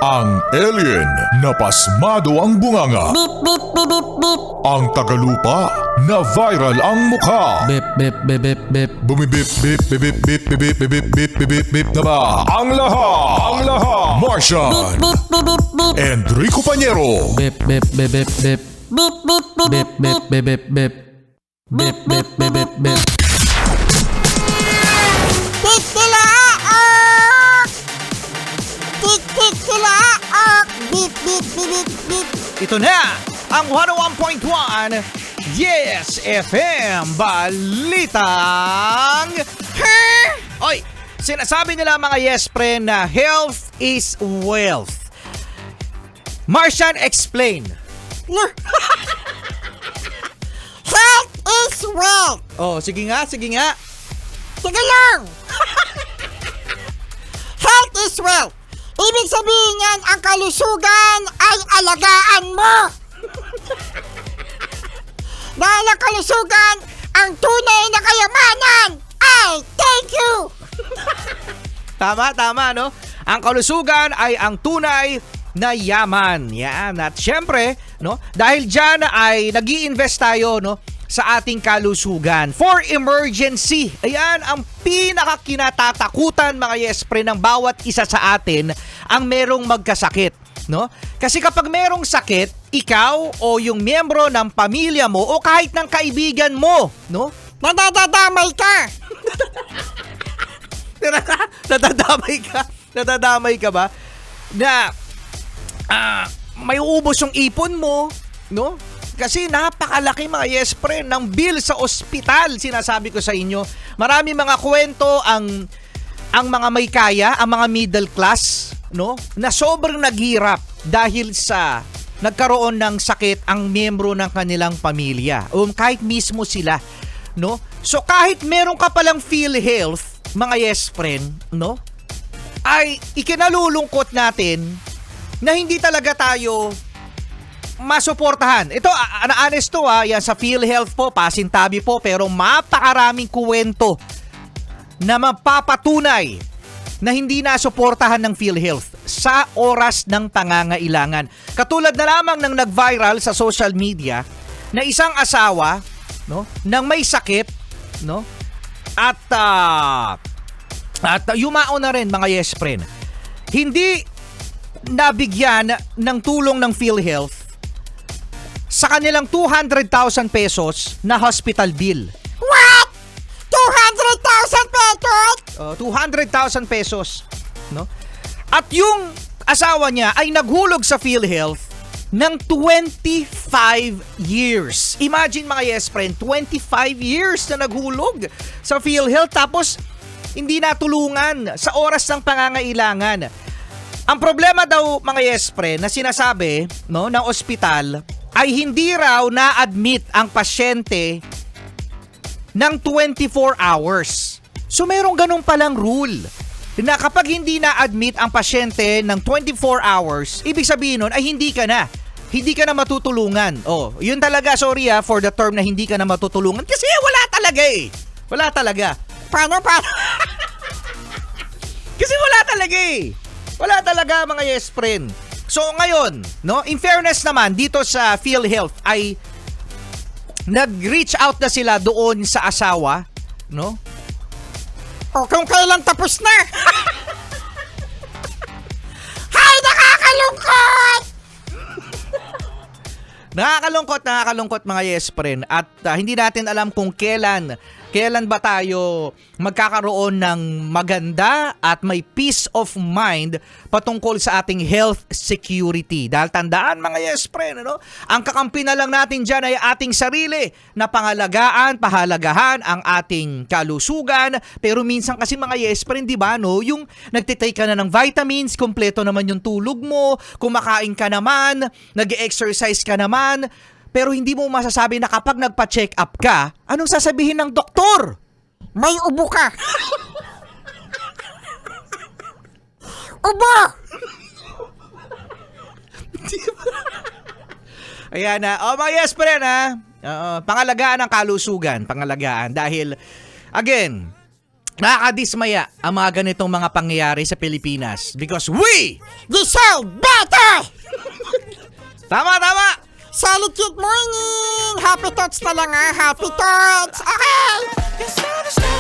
Ang alien na pasmado ang bunganga. Beep, beep, beep, beep, beep. Ang tagalupa na viral ang mukha. Bip, bip, bip, bip, bip. Bumibip, bip, bip, bip, bip, bip, bip, bip, bip, bip, bip na ba? Ang lahat, Martian, Beep, beep, beep, beep. Enrico Pañero, Bip, bip, bip, bip, bip. Beep, beep, beep, Bip, beep, bip, bip, bip, bip. Bip, bip, bip, bip, bip. Tik sila ak! Tik sila ak! Beep, beep, beep, beep, beep. Ito na ang 101.1 Yes FM Balitang Oy, sinasabi nila mga yes friend na health is wealth. Martian, explain. Health is wealth. Oh, sige nga. Sige lang. Health is wealth. Ibig sabihin yan, ang kalusugan ay alagaan mo. Dahil ang kalusugan, ang tunay na kayamanan ay thank you. Tama, no? Ang kalusugan ay ang tunay na yaman. Yan. At syempre, no, dahil dyan ay nag-i-invest tayo, no, sa ating kalusugan for emergency. Ayan ang pinakakinatatakutan mga yespre ng bawat isa sa atin ang merong magkasakit, no? Kasi kapag merong sakit, ikaw o yung miyembro ng pamilya mo o kahit ng kaibigan mo, no? Nadadamay ka. Nadadamay ka ba na may uubos yung ipon mo, no? Kasi napakalaki mga yes friend ng bill sa ospital, sinasabi ko sa inyo. Marami mga kwento ang mga may kaya, ang mga middle class, no? Na sobrang naghirap dahil sa nagkaroon ng sakit ang miyembro ng kanilang pamilya o kahit mismo sila, no? So kahit meron ka palang PhilHealth, mga yes friend, no? Ay ikinalulungkot natin na hindi talaga tayo masuportahan. Ito, honest to yan sa PhilHealth po, pasintabi po, pero mapakaraming kuwento na mapapatunay na hindi nasuportahan ng PhilHealth sa oras ng pangangailangan. Katulad na lamang ng nag-viral sa social media na isang asawa, no, nang may sakit, no, at yumao na rin mga yes friend. Hindi nabigyan ng tulong ng PhilHealth sa kanilang 200,000 pesos na hospital bill. What? 200,000 pesos? 200,000 pesos, no? At yung asawa niya ay naghulog sa PhilHealth ng 25 years. Imagine mga yes friend, 25 years na naghulog sa PhilHealth tapos hindi natulungan sa oras ng pangangailangan. Ang problema daw mga yes friend na sinasabi, no, ng ospital ay hindi raw na-admit ang pasyente ng 24 hours. So merong ganun palang rule na kapag hindi na-admit ang pasyente ng 24 hours, ibig sabihin nun ay hindi ka na matutulungan. Oh, yun talaga, sorry for the term na hindi ka na matutulungan kasi wala talaga eh. Wala talaga. Paano? Kasi wala talaga eh. Wala talaga mga yes friend. So ngayon, no, in fairness naman dito sa PhilHealth ay nag-reach out na sila doon sa asawa, no? O kung kailan tapos na. Hay, nakakalungkot! Nakakalungkot mga yes friend at hindi natin alam kung kailan ba tayo magkakaroon ng maganda at may peace of mind patungkol sa ating health security. Dahil tandaan mga yes friend, ano? Ang kakampi na lang natin dyan ay ating sarili na pahalagahan ang ating kalusugan. Pero minsan kasi mga yes friend, di ba, no? Yung nagtitake ka na ng vitamins, kompleto naman yung tulog mo, kumakain ka naman, nag-exercise ka naman, pero hindi mo masasabi na kapag nagpa-check up ka, anong sasabihin ng doktor? May ubo ka. Ubo! Ayan na. Mga yes friend pangalagaan ang kalusugan. Pangalagaan. Dahil, again, nakakadismaya ang mga ganitong mga pangyayari sa Pilipinas because we deserve better! tama. Solid good morning! Happy thoughts na lang Happy thoughts! Okay!